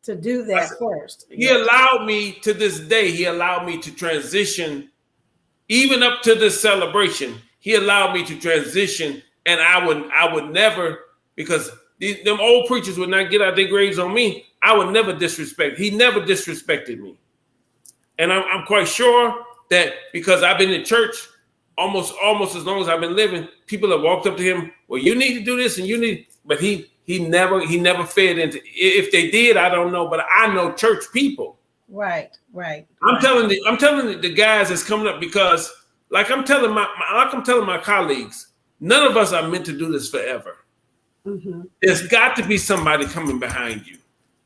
to do that first. He allowed me, to this day, he allowed me to transition, even up to this celebration. He allowed me to transition, and I would never, because them old preachers would not get out their graves on me. I would never disrespect. He never disrespected me. And I'm quite sure that, because I've been in church almost as long as I've been living, people have walked up to him, "Well, you need to do this, and you need," but he never fed into. If they did, I don't know, but I know church people. Right. I'm telling the guys that's coming up, because like I'm telling my colleagues, none of us are meant to do this forever. Mm-hmm. There's got to be somebody coming behind you.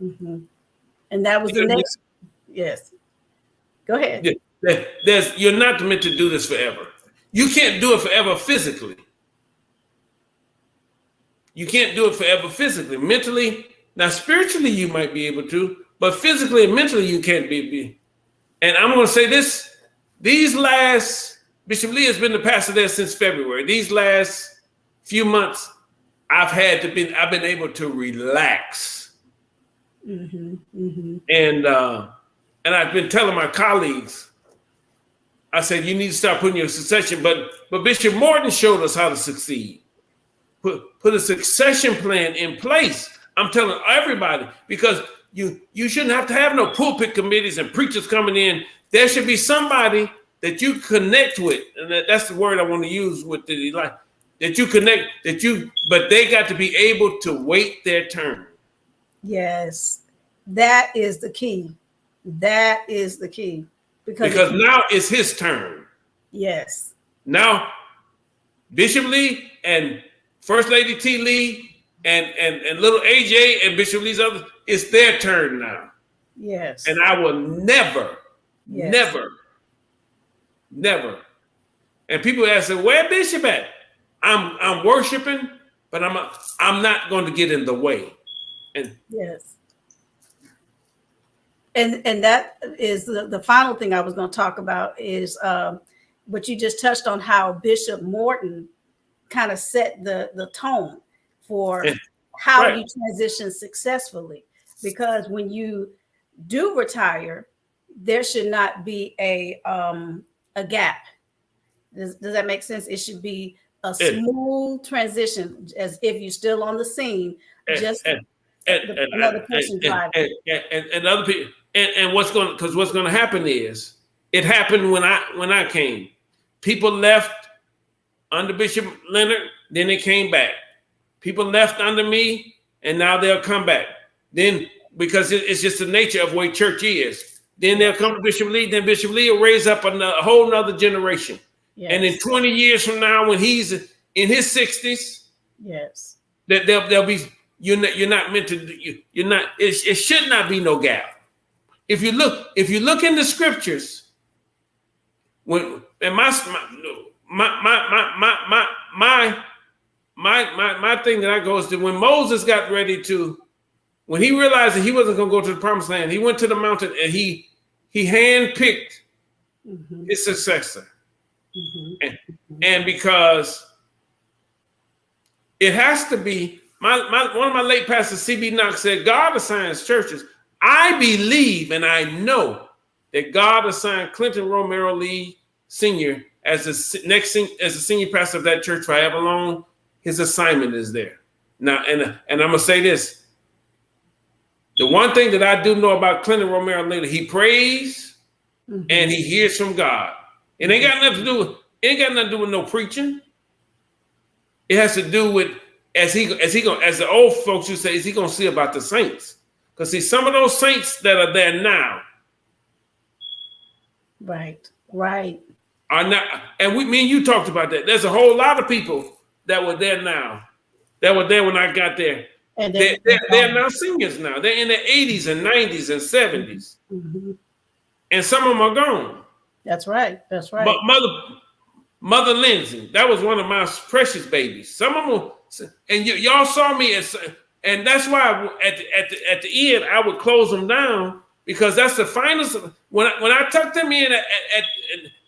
Mm-hmm. And that was the next. Yes. Go ahead. You're not meant to do this forever. You can't do it forever physically. You can't do it forever physically. Mentally, now spiritually you might be able to, but physically and mentally you can't be. And I'm going to say this: Bishop Lee has been the pastor there since February. These last few months, I've been able to relax. Mm-hmm, mm-hmm. And I've been telling my colleagues, I said, you need to start putting your succession. But Bishop Morton showed us how to succeed. Put a succession plan in place. I'm telling everybody, because you shouldn't have to have no pulpit committees and preachers coming in. There should be somebody that you connect with, and that's the word I want to use with the like that you connect, but they got to be able to wait their turn. Yes, that is the key. That is the key. Because now it's his turn. Yes. Now, Bishop Lee and First Lady T. Lee and little AJ and Bishop Lee's others, it's their turn now. Yes. And I will never. And people ask, where Bishop at? I'm worshiping, but I'm not going to get in the way. And yes. And that is the final thing I was going to talk about is what you just touched on, how Bishop Morton kind of set the tone for how you transition successfully. Because when you do retire, there should not be a gap. Does that make sense? It should be a smooth transition, as if you're still on the scene. Another person driving. And other people. And what's going to happen is it happened when I came. People left under Bishop Leonard, then they came back. People left under me, and now they'll come back. Then because it's just the nature of the way church is. Then they'll come to Bishop Lee. Then Bishop Lee will raise up a whole nother generation. Yes. And in 20 years from now, when he's in his 60s, yes, that there'll be you're not meant to. You're not. It should not be no gap. If you look in the scriptures, when and my thing that I go is that when Moses got ready to, when he realized that he wasn't going to go to the promised land, he went to the mountain and he handpicked his successor, and because it has to be one of my late pastors, C.B. Knox, said God assigns churches. I believe and I know that God assigned Clinton Romero Lee Sr. as the senior pastor of that church for however long his assignment is there. Now, and I'm gonna say this: the one thing that I do know about Clinton Romero Lee, he prays and he hears from God. It ain't got nothing to do with no preaching. It has to do with as the old folks used to say, is he gonna see about the saints? Because see, some of those saints that are there now, right, are not. And me and you talked about that. There's a whole lot of people that were there now, that were there when I got there. And they're now seniors now. They're in their 80s and 90s and 70s, and some of them are gone. That's right. But Mother Lindsay, that was one of my precious babies. Some of them, and y'all saw me and that's why at the end I would close them down, because that's the finest. When I tucked them in,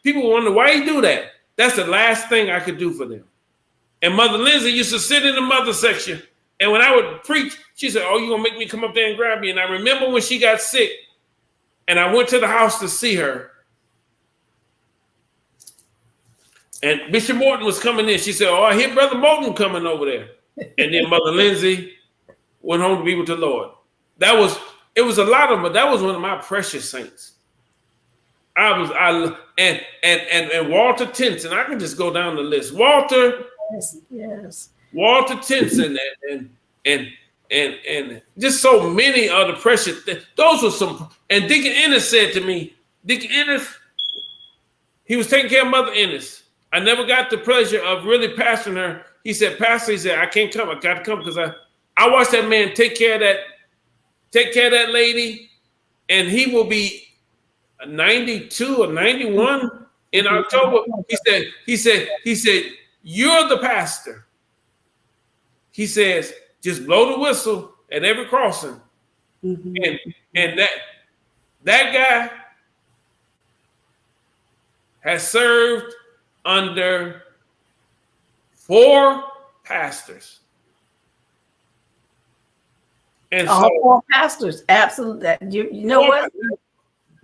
people wonder why you do that. That's the last thing I could do for them. And Mother Lindsay used to sit in the mother section, and when I would preach, she said, "Oh, you gonna make me come up there and grab you?" And I remember when she got sick, and I went to the house to see her, and Bishop Morton was coming in. She said, "Oh, I hear Brother Morton coming over there," and then Mother Lindsay went home to be with the Lord. It was a lot of them, but that was one of my precious saints. And Walter Tinson. I can just go down the list. Walter, yes. Walter Tinson, and just so many other precious. Those were some. And Deacon Ennis said to me, Deacon Ennis, he was taking care of Mother Ennis. I never got the pleasure of really pastoring her. He said, "Pastor," he said, "I can't come. I got to come because I watched that man take care of that lady, and he will be 92 or 91 in October." He said, "You're the pastor." He says, "Just blow the whistle at every crossing." And that guy has served under 4 pastors. And all 4 pastors, absolutely. You know what?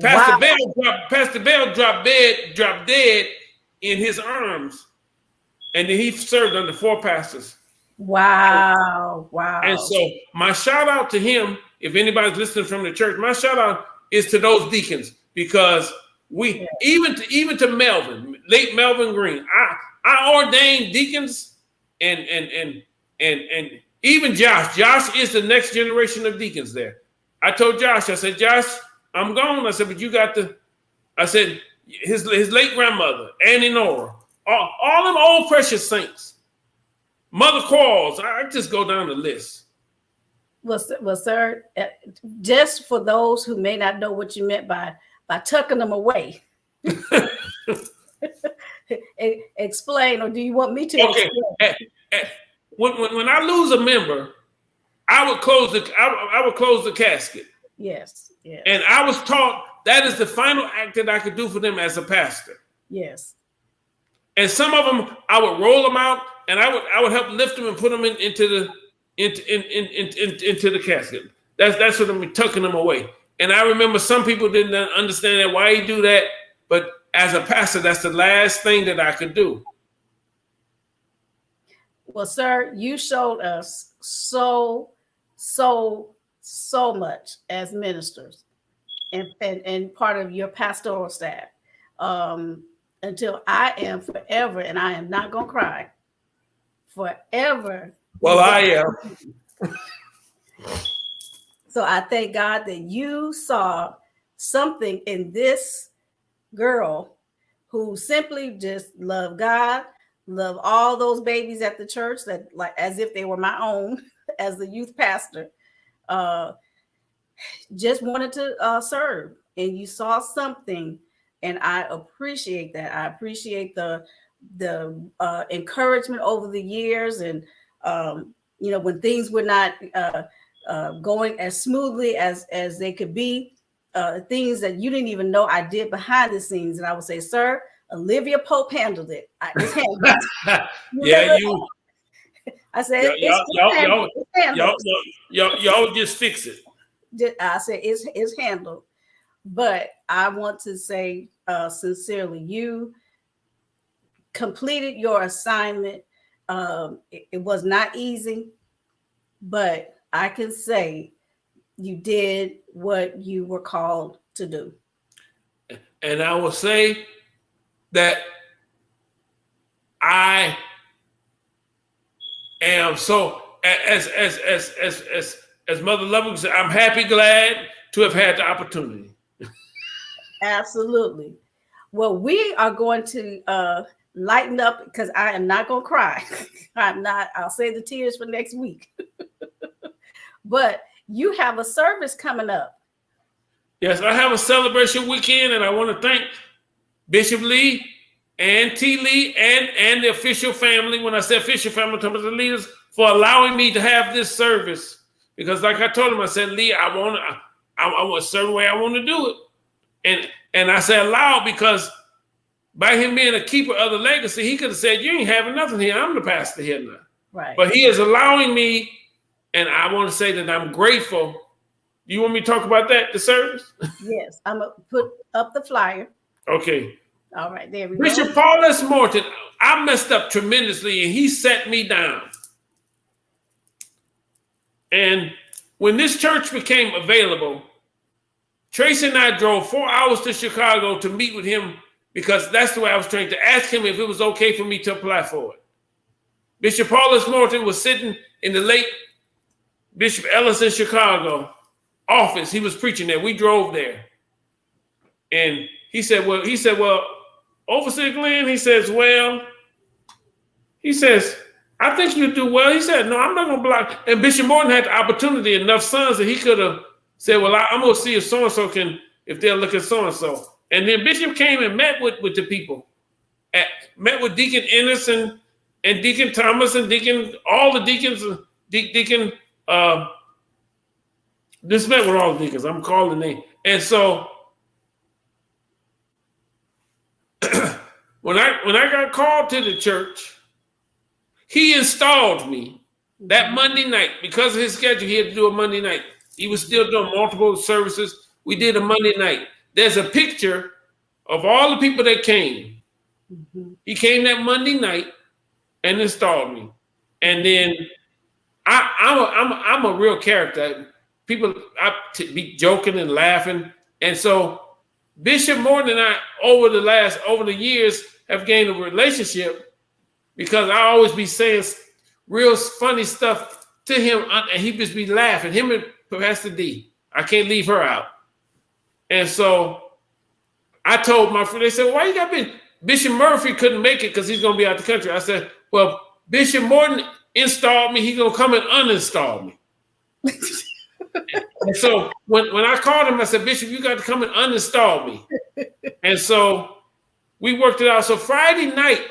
Pastor Bell dropped dead in his arms, and then he served under 4 pastors. Wow. And Wow. so my shout out to him, if anybody's listening from the church, my shout out is to those deacons, because we even to Melvin, late Melvin Green. I ordained deacons, and even Josh. Josh is the next generation of deacons there. I told Josh, I said, Josh, I'm gone. I said, but you got to, I said, his late grandmother, Annie Nora, all them old precious saints. Mother Quarles, I just go down the list. Well, sir, just for those who may not know what you meant by tucking them away, explain, or do you want me to explain? When I lose a member, I would close the casket. Yes, yes. And I was taught that is the final act that I could do for them as a pastor. Yes. And some of them, I would roll them out, and I would help lift them and put them into the casket. That's what I'm tucking them away. And I remember some people didn't understand that, why you do that. But as a pastor, that's the last thing that I could do. Well, sir, you showed us so much as ministers and part of your pastoral staff. Until I am forever, and I am not going to cry, forever. Well, I am. So I thank God that you saw something in this girl who simply just loved God, loved all those babies at the church, that like as if they were my own as the youth pastor, just wanted to serve. And you saw something, and I appreciate that. I appreciate the encouragement over the years, and when things were not going as smoothly as they could be, things that you didn't even know I did behind the scenes, and I would say, "Sir, Olivia Pope handled it." Yeah, you. I said, y'all just fix it. I said, it's handled. But I want to say sincerely, you completed your assignment. It was not easy, but I can say you did what you were called to do. And I will say that I am so, as Mother Loving said, I'm happy, glad to have had the opportunity. Absolutely. Well, we are going to lighten up, because I am not going to cry. I'm not. I'll save the tears for next week. But you have a service coming up. Yes, I have a celebration weekend, and I want to thank Bishop Lee and T. Lee and the official family. When I say official family, I'm talking about the leaders, for allowing me to have this service. Because like I told him, I said, Lee, I want a certain way I want to do it. And I said allow, because by him being a keeper of the legacy, he could have said, you ain't having nothing here. I'm the pastor here now. Right. But he is allowing me, and I want to say that I'm grateful. Do you want me to talk about that, the service? Yes, I'm going to put up the flyer. Okay. All right, there we go. Bishop Paul S. Morton, I messed up tremendously, and he set me down. And when this church became available, Tracy and I drove 4 hours to Chicago to meet with him, because that's the way I was trained, to ask him if it was okay for me to apply for it. Bishop Paul S. Morton was sitting in the late Bishop Ellis in Chicago office. He was preaching there. We drove there. And he said, well, Overseer Glenn, he says, I think you do well. He said, no, I'm not going to block. And Bishop Morton had the opportunity, enough sons, that he could have said, well, I'm going to see if so-and-so if they'll look at so-and-so. And then Bishop came and met with the people, met with Deacon Ennis and Deacon Thomas and all the deacons, just met with all the deacons. I'm calling the name. And so when I got called to the church, he installed me that Monday night. Because of his schedule, he had to do a Monday night. He was still doing multiple services. We did a Monday night. There's a picture of all the people that came. Mm-hmm. He came that Monday night and installed me. And then I'm a real character. People, be joking and laughing. And so Bishop Morton and I, over the years, have gained a relationship because I always be saying real funny stuff to him, and he just be laughing. Him and Pastor D. I can't leave her out. And so I told my friend, they said, why you got Bishop Murphy couldn't make it because he's going to be out the country. I said, well, Bishop Morton installed me. He's going to come and uninstall me. And so when I called him, I said, Bishop, you got to come and uninstall me. And so we worked it out. So Friday night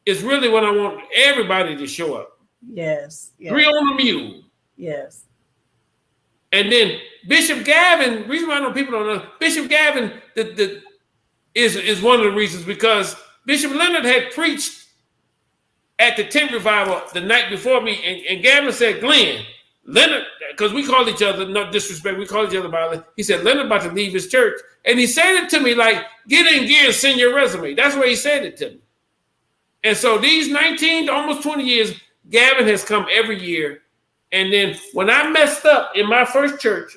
is really when I want everybody to show up. Yes. 3 on the mule. Yes. And then Bishop Gavin, reason why I know people don't know, Bishop Gavin is one of the reasons, because Bishop Leonard had preached at the tent revival the night before me, and Gavin said, Glenn, Leonard, because we call each other, no disrespect, we call each other by it. He said, Leonard about to leave his church. And he said it to me like, get in gear and send your resume. That's why he said it to me. And so these 19 to almost 20 years, Gavin has come every year. And then when I messed up in my first church,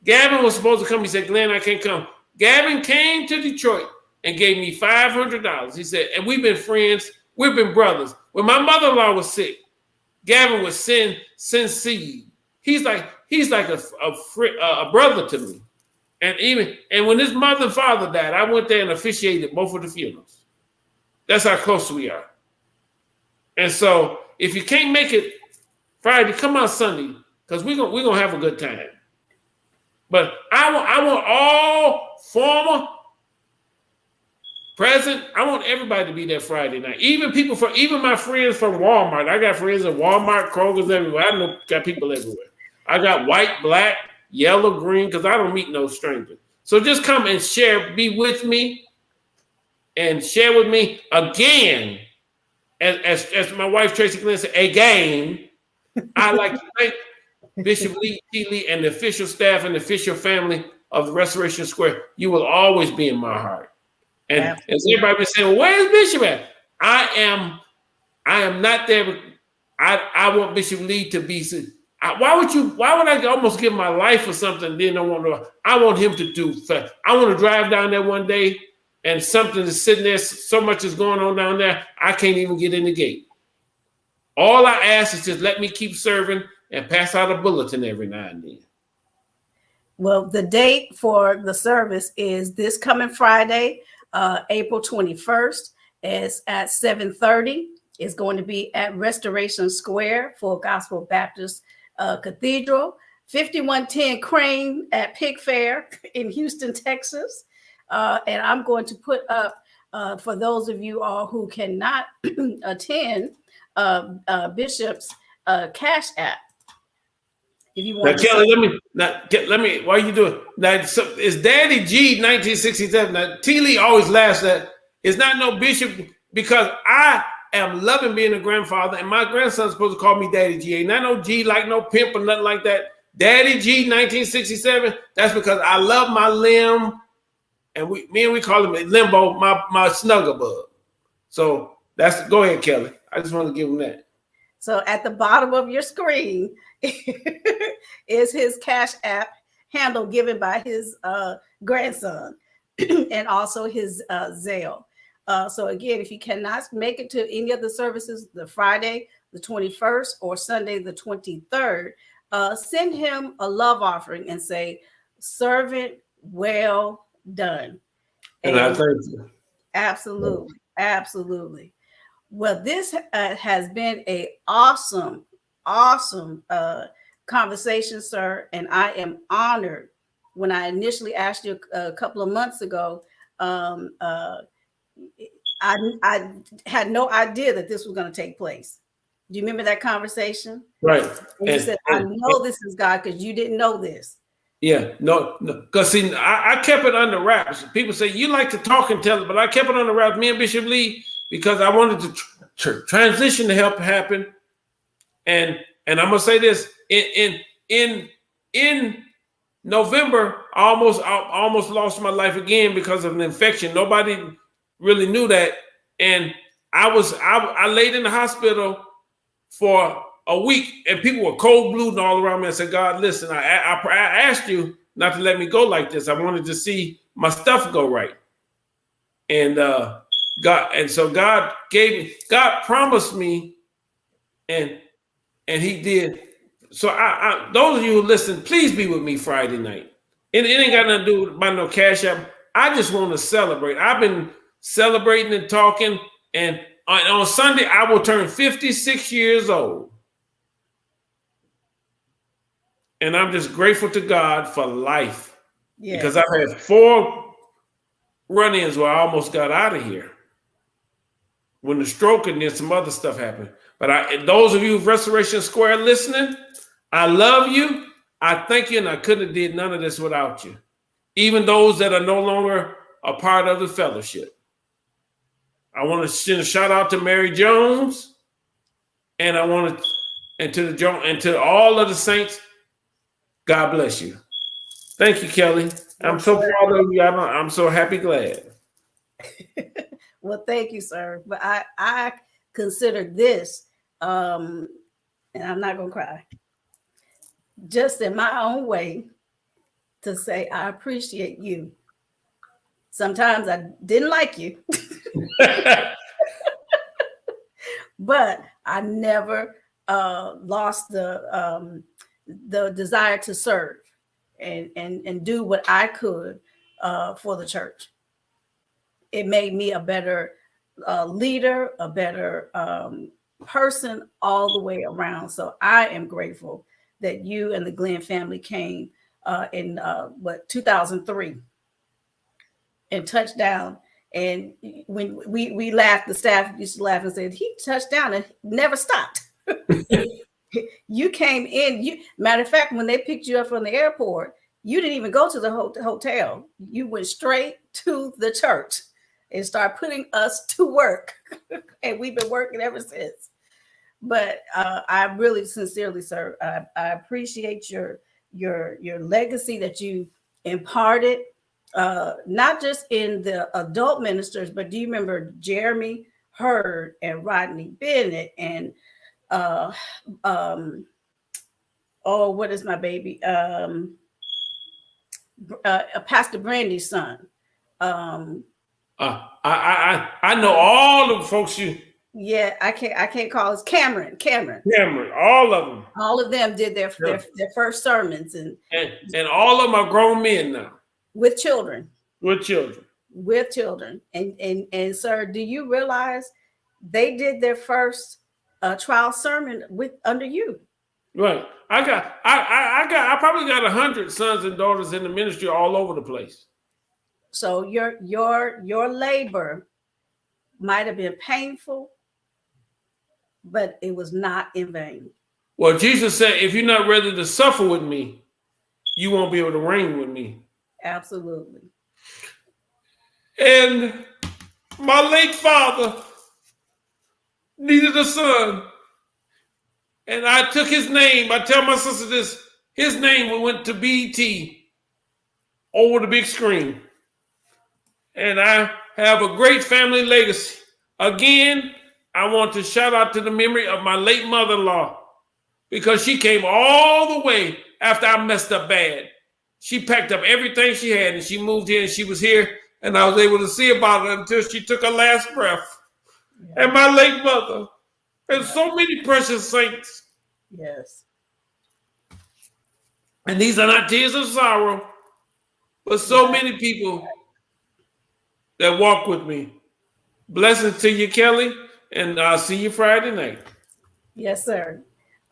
Gavin was supposed to come. He said, Glenn, I can't come. Gavin came to Detroit and gave me $500. He said, and we've been friends. We've been brothers. When my mother-in-law was sick, Gavin would send seed. He's like a brother to me. And when his mother and father died, I went there and officiated both of the funerals. That's how close we are. And so if you can't make it Friday, come on Sunday, because we're gonna have a good time. But I want all former, present. I want everybody to be there Friday night. Even my friends from Walmart. I got friends at Walmart, Kroger's, everywhere. I got people everywhere. I got white, black, yellow, green, because I don't meet no strangers. So just come and share, be with me, and share with me again. As my wife Tracy Glenn said, again. I'd like to thank Bishop Lee T. Lee and the official staff and the official family of the Restoration Square. You will always be in my heart. And as everybody been saying, well, where's Bishop at? I am not there. But I want Bishop Lee to be. Why would I almost give my life for something? Then I want him to do. I want to drive down there one day and something is sitting there. So much is going on down there. I can't even get in the gate. All I ask is just let me keep serving and pass out a bulletin every now and then. Well, the date for the service is this coming Friday, April 21st. It's at 7:30. It's going to be at Restoration Square for Gospel Baptist Cathedral, 5110 Crane at Pig Fair in Houston, Texas. And I'm going to put up, for those of you all who cannot attend, Bishop's Cash App. If you want now, Kelly, let me. Why are you doing that? So, it's Daddy G 1967. Now, T. Lee always laughs at. It's not no Bishop because I am loving being a grandfather, and my grandson's supposed to call me Daddy G. Ain't not no G like no pimp or nothing like that. Daddy G 1967. That's because I love my limb, and we call him Limbo, my snuggle bug. So go ahead, Kelly. I just want to give him that. So at the bottom of your screen is his Cash App handle given by his grandson and also his Zelle. So again, if you cannot make it to any of the services, the Friday, the 21st or Sunday, the 23rd, send him a love offering and say, servant, well done. And I thank you. Absolutely. Absolutely. Well, this has been an awesome conversation, sir. And I am honored. When I initially asked you a couple of months ago, I had no idea that this was going to take place. Do you remember that conversation? Right. And you said, I know this is God because you didn't know this. Yeah, no. Because see, I kept it under wraps. People say, you like to talk and tell it, but I kept it under wraps, me and Bishop Lee, because I wanted to transition to help happen. And I'm gonna say this in November, I almost lost my life again because of an infection. Nobody really knew that, and I laid in the hospital for a week, and people were cold blooded all around me. I said, God, listen, I asked you not to let me go like this. I wanted to see my stuff go right. And God promised me, and he did. So those of you who listen, please be with me Friday night. It ain't got nothing to do about no cash app. I just want to celebrate. I've been celebrating and talking, and on Sunday I will turn 56 years old. And I'm just grateful to God for life. Yes. Because I've had 4 run-ins where I almost got out of here when the stroke and then some other stuff happened. But those of you of Restoration Square listening, I love you. I thank you, and I couldn't have did none of this without you. Even those that are no longer a part of the fellowship. I want to send a shout out to Mary Jones, and I want to, and to all of the saints. God bless you. Thank you, Kelly. I'm so proud of you. I'm so happy, glad. Well, thank you, sir. But I consider this, and I'm not gonna cry, just in my own way, to say I appreciate you. Sometimes I didn't like you, but I never lost the desire to serve and do what I could for the church. It made me a better leader, a better person all the way around. So I am grateful that you and the Glenn family came in 2003 and touched down. And when we laughed, the staff used to laugh and said, he touched down and never stopped. You came in. Matter of fact, when they picked you up from the airport, you didn't even go to the hotel. You went straight to the church and started putting us to work. And we've been working ever since. But I really sincerely, sir, I appreciate your legacy that you imparted, not just in the adult ministers, but do you remember Jeremy Hurd and Rodney Bennett and what is my baby? Pastor Brandy's son. I know all the folks you. Yeah, I can't call it Cameron, all of them. All of them did their first sermons, and all of them are grown men now with children. And sir, do you realize they did their first trial sermon under you? Right. I probably got 100 sons and daughters in the ministry all over the place. So your labor might have been painful, but it was not in vain. Well, Jesus said, if you're not ready to suffer with me, you won't be able to reign with me. Absolutely. And my late father needed a son. And I took his name. I tell my sister this, his name went to BET over the big screen. And I have a great family legacy. Again, I want to shout out to the memory of my late mother-in-law, because she came all the way after I messed up bad. She packed up everything she had and she moved here, and she was here, and I was able to see about her until she took her last breath. Yeah. And my late mother, and so many precious saints. Yes. And these are not tears of sorrow, but so many people that walk with me. Blessings to you, Kelly, and I'll see you Friday night. Yes, sir.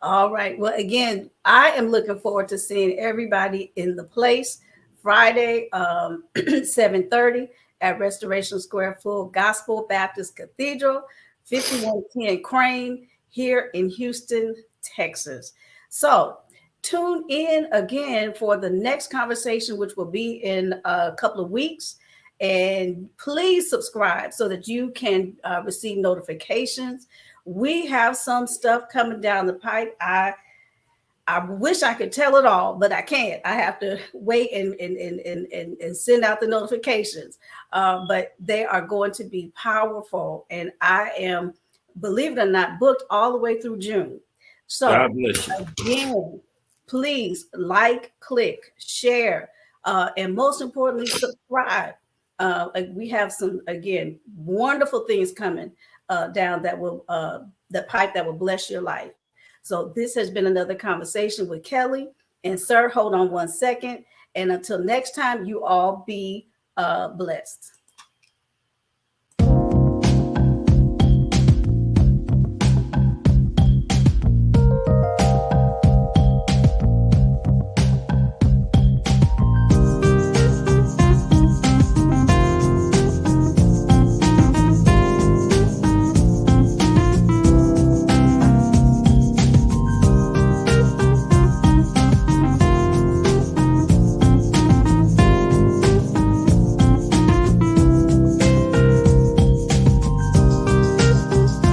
All right. Well, again, I am looking forward to seeing everybody in the place Friday, 7:30 at Restoration Square Full Gospel Baptist Cathedral, 5110 Crane, here in Houston, Texas. So tune in again for the next conversation, which will be in a couple of weeks. And please subscribe so that you can receive notifications. We have some stuff coming down the pipe. I wish I could tell it all, but I can't. I have to wait and send out the notifications. But they are going to be powerful. And I am believe it or not, booked all the way through June. So God bless you. again, please like, click, share, and most importantly, subscribe. We have some, again, wonderful things coming down that will the pipe that will bless your life. So this has been another conversation with Kelly. And sir, hold on one second. And until next time, you all be blessed.